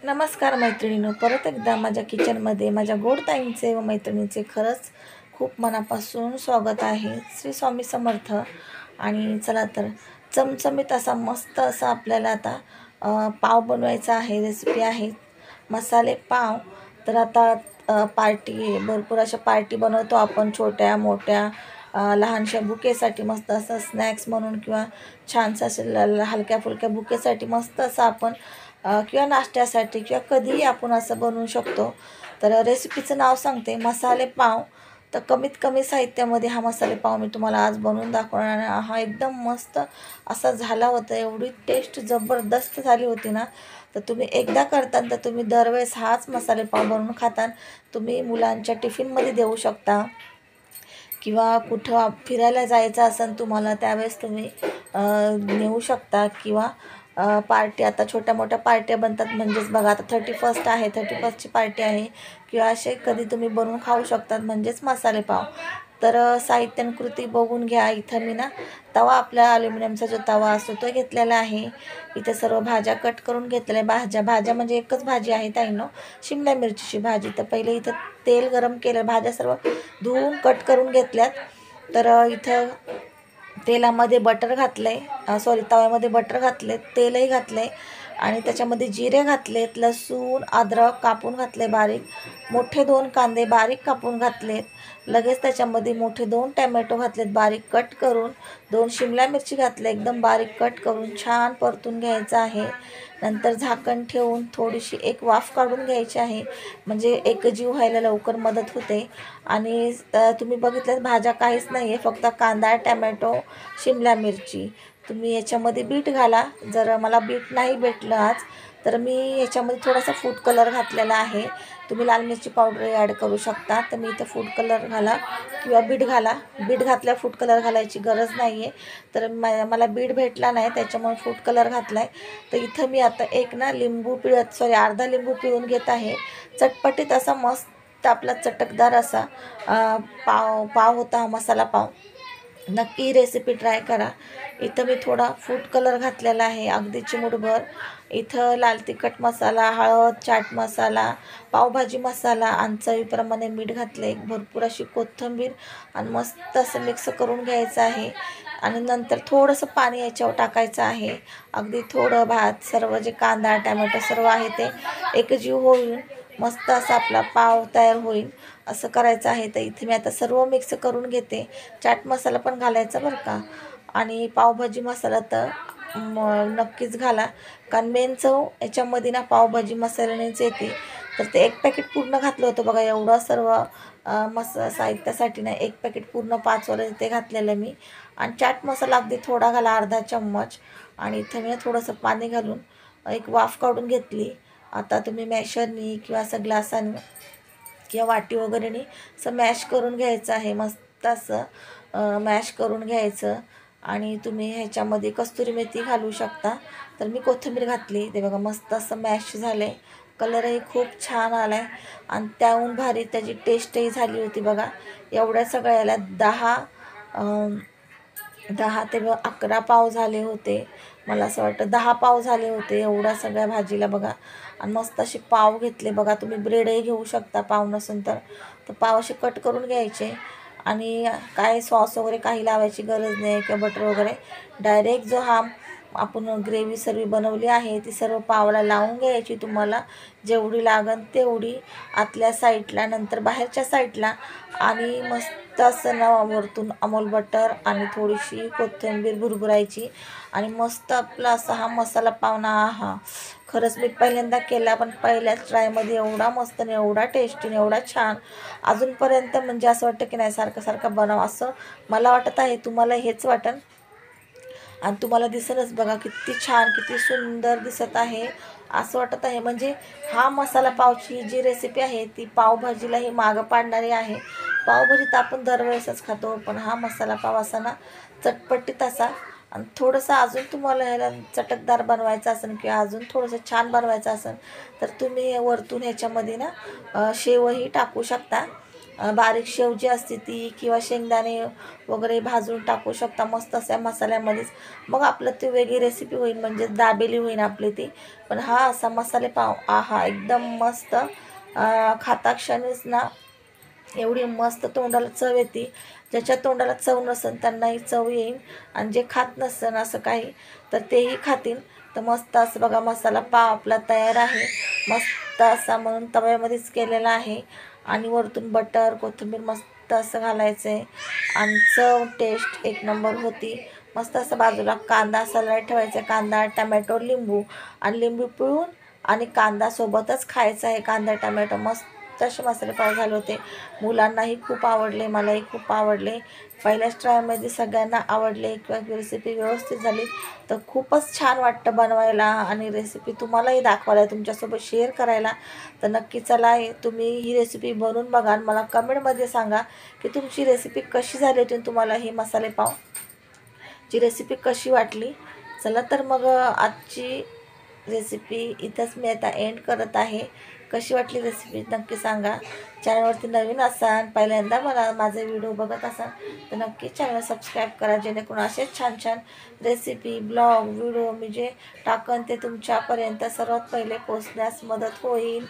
नमस्कार मैत्रिणींनो, परत एकदा माझ्या किचनमध्ये माझ्या गोड ताईंचे व मैत्रिणींचे खरंच खूप मनापासून स्वागत आहे. श्री स्वामी समर्थ. आणि चला तर चमचमीत असा मस्त असा आपल्याला आता पाव बनवायचा आहे. रेसिपी आहे मसाले पाव. तर आता पार्टी भरपूर अशा पार्टी बनवतो आपण, छोट्या मोठ्या लहानशा बुकेसाठी मस्त असं स्नॅक्स म्हणून किंवा छानसं असं हलक्या फुलक्या बुकेसाठी मस्त असं आपण किंवा नाश्त्यासाठी किंवा कधीही आपण असं बनवू शकतो. तर रेसिपीचं नाव सांगते, मसाले पाव. तर कमीत कमी साहित्यामध्ये हा मसाले पाव मी तुम्हाला आज बनवून दाखवणार आहे. हा एकदम मस्त असा झाला होता, एवढी टेस्ट जबरदस्त झाली होती ना. तर तुम्ही एकदा करताना तर तुम्ही दरवेळेस हाच मसाले पाव बनवून खाता. तुम्ही मुलांच्या टिफिनमध्ये देऊ शकता किंवा कुठं फिरायला जायचं असेल तुम्हाला त्यावेळेस तुम्ही नेऊ शकता. किंवा पार्टी, आता छोट्या मोठ्या पार्ट्या बनतात, म्हणजेच बघा आता 31st आहे, 31st पार्टी आहे किंवा असे कधी तुम्ही बनवून खाऊ शकतात, म्हणजेच मसाले पाव. तर साहित्याकृती बघून घ्या. इथं मी ना तवा, आपला ॲल्युमिनियमचा जो तवा असतो तो घेतलेला आहे. इथे सर्व भाज्या कट करून घेतलेल्या. भाज्या म्हणजे एकच भाजी आहे ताईंनो, शिमला मिरचीची भाजी. तर पहिले इथं तेल गरम केलं, भाज्या सर्व धुवून कट करून घेतल्यात. तर इथं तेलामध्ये बटर घातलं आहे, तव्यामध्ये बटर घातले, तेलही घातले आणि त्याच्यामध्ये जिरे घातलेत, लसूण अद्रक कापून घातले बारीक, मोठे 2 कांदे बारीक कापून घातलेत. लगेच त्याच्यामध्ये मोठे 2 टॅमॅटो घातलेत बारीक कट करून, 2 शिमला मिरची घातले एकदम बारीक कट करून. छान परतून घ्यायचं आहे. नंतर झाकण ठेवून थोडीशी एक वाफ काढून घ्यायची आहे, म्हणजे एकजीव व्हायला लवकर मदत होते. आणि तुम्ही बघितलं भाज्या काहीच नाही आहे, फक्त कांदा, टॅमॅटो, शिमला मिरची. तुम्ही याच्यामध्ये बीट घाला. जर मला बीट नाही भेटलं आज तर मी याच्यामध्ये थोडासा फूड कलर घातलेला आहे. तुम्ही लाल मिरची पावडर ॲड करू शकता. तर मी इथं फूड कलर घाला किंवा बीट घाला. बीट घातल्या फूड कलर घालायची गरज नाही आहे. तर मला बीट भेटला नाही त्याच्यामुळे फूड कलर घातला आहे. तर इथं मी आता एक ना अर्धा लिंबू पिळून घेत आहे. चटपटीत असा मस्त आपला चटकदार असा पाव होता हा मसाला पाव. नक्की रेसिपी ट्राय करा. इथं मी थोडा फूड कलर घातलेला आहे, अगदी चिमूटभर. इथं लाल तिखट मसाला, हळद, चाट मसाला, पावभाजी मसाला आणि चवीप्रमाणे मीठ घातले. भरपूर अशी कोथिंबीर आणि मस्त असं मिक्स करून घ्यायचं आहे. आणि नंतर थोडंसं पाणी याच्यावर टाकायचं आहे, अगदी थोडं. भात सर्व जे कांदा टॅमॅटो सर्व आहे ते एकजीव होईल, मस्त असा आपला पाव तयार होईल, असं करायचं आहे. तर इथे मी आता सर्व मिक्स करून घेते. चाट मसाला पण घालायचा बरं का, आणि पावभाजी मसाला तर नक्कीच घाला, कारण मेन चव याच्यामध्ये ना पावभाजी मसाल्यानेच येते. तर ते 1 पॅकेट पूर्ण घातलं होतं बघा, एवढं सर्व साहित्यासाठी ना 1 पॅकेट पूर्ण 5 वाला ते घातलेलं मी. आणि चाट मसाला अगदी थोडा घाला, अर्धा चम्मच. आणि इथं मी थोडंसं पाणी घालून एक वाफ काढून घेतली. आता तुम्ही मॅशरनी किंवा असं ग्लासाने किंवा वाटी वगैरेने असं मॅश करून घ्यायचं आहे, मस्त असं मॅश करून घ्यायचं. आणि तुम्ही ह्याच्यामध्ये कस्तुरी मेथी घालू शकता. तर मी कोथिंबीर घातली. ते बघा मस्त असं मॅश झालं आहे, कलरही खूप छान आला आहे आणि त्याहून भारी त्याची टेस्टही झाली होती बघा. एवढ्या सगळ्याला 10 ते 11 पाव झाले होते, मला असं वाटतं 10 पाव झाले होते एवढ्या सगळ्या भाजीला बघा. आणि मस्त असे पाव घेतले बघा. तुम्ही ब्रेडही घेऊ शकता, पाव नसेल तर पाव असे कट करून घ्यायचे. आणि काय सॉस वगैरे काही लावायची गरज नाही किंवा बटर वगैरे, डायरेक्ट जो हा आपण ग्रेव्ही सर्व बनवली आहे ती सर्व पावला लावून घ्यायची. तुम्हाला जेवढी लागेल तेवढी आतल्या साईडला, नंतर बाहेरच्या साईडला. आणि मस्त असं ना वरतून अमूल बटर आणि थोडीशी कोथिंबीर भुरभुरायची. आणि मस्त आपला असा हा मसाला पाव ना, हा खरंच मी पहिल्यांदा केला, पण पहिल्याच ट्रायमध्ये एवढा मस्त आणि एवढा टेस्टी आणि एवढा छान अजूनपर्यंत, म्हणजे असं वाटतं की नाही सारखं सारखं बनावं असं मला वाटत आहे. तुम्हाला हेच वाटेल आणि तुम्हाला दिसेलच बघा, किती छान किती सुंदर दिसत आहे असं वाटत आहे. म्हणजे हा मसाला पावची जी रेसिपी आहे ती पावभाजीलाही मागं पाडणारी आहे. पावभाजी तर आपण दरवेळेसच खातो, पण हा मसाला पाव असा ना चटपटीत असा. आणि थोडंसं अजून तुम्हाला ह्याला चटकदार बनवायचं असेल किंवा अजून थोडंसं छान बनवायचं असेल तर तुम्ही वरतून ह्याच्यामध्ये ना शेवही टाकू शकता. बारीक शेव जी असते ती किंवा शेंगदाणे वगैरे भाजून टाकू शकता मस्त अशा मसाल्यामध्येच. मग आपलं ती वेगळी रेसिपी होईल, म्हणजे दाबेली होईल आपली ती. पण हा असा मसाले पाव आहा एकदम मस्त. खाता क्षणीच ना एवढी मस्त तोंडाला चव येते. ज्याच्या तोंडाला चव नसेल त्यांनाही चव येईल, आणि जे खात नसेल असं काही तर तेही खातील. तर मस्त असं बघा मसाला पाव आपला तयार आहे. मस्त असा म्हणून तव्यामध्येच केलेला आहे, आणि वरतून बटर कोथिंबीर मस्त असं घालायचं आहे, आणि चव टेस्ट एक नंबर होती. मस्त असं बाजूला कांदा सलाड ठेवायचा, कांदा टमॅटो लिंबू, आणि लिंबू पिळून आणि कांदा सोबतच खायचा आहे. कांदा टमॅटो मस्त असे मसाले पाव झाले होते. मुलांनाही खूप आवडले, मलाही खूप आवडले. पहिल्याच ट्रायमध्ये सगळ्यांना आवडले किंवा रेसिपी व्यवस्थित झाली तर खूपच छान वाटतं बनवायला, आणि रेसिपी तुम्हालाही दाखवायला, तुमच्यासोबत शेअर करायला. तर नक्की चला तुम्ही ही रेसिपी बनवून बघा आणि मला कमेंटमध्ये सांगा की तुमची रेसिपी कशी झाली होती, तुम्हाला ही मसाले पावची रेसिपी कशी वाटली. चला तर मग आजची रेसिपी इथंच मी आता एंड करत आहे. कशी वाटली रेसिपी नक्की सांगा. चॅनलवरती नवीन असाल, पहिल्यांदा मला माझे व्हिडिओ बघत असाल तर नक्की चॅनल सबस्क्राईब करा, जेणेकरून असेच छान छान रेसिपी ब्लॉग व्हिडिओ मी जे टाकन ते तुमच्यापर्यंत सर्वात पहिले पोहोचण्यास मदत होईल.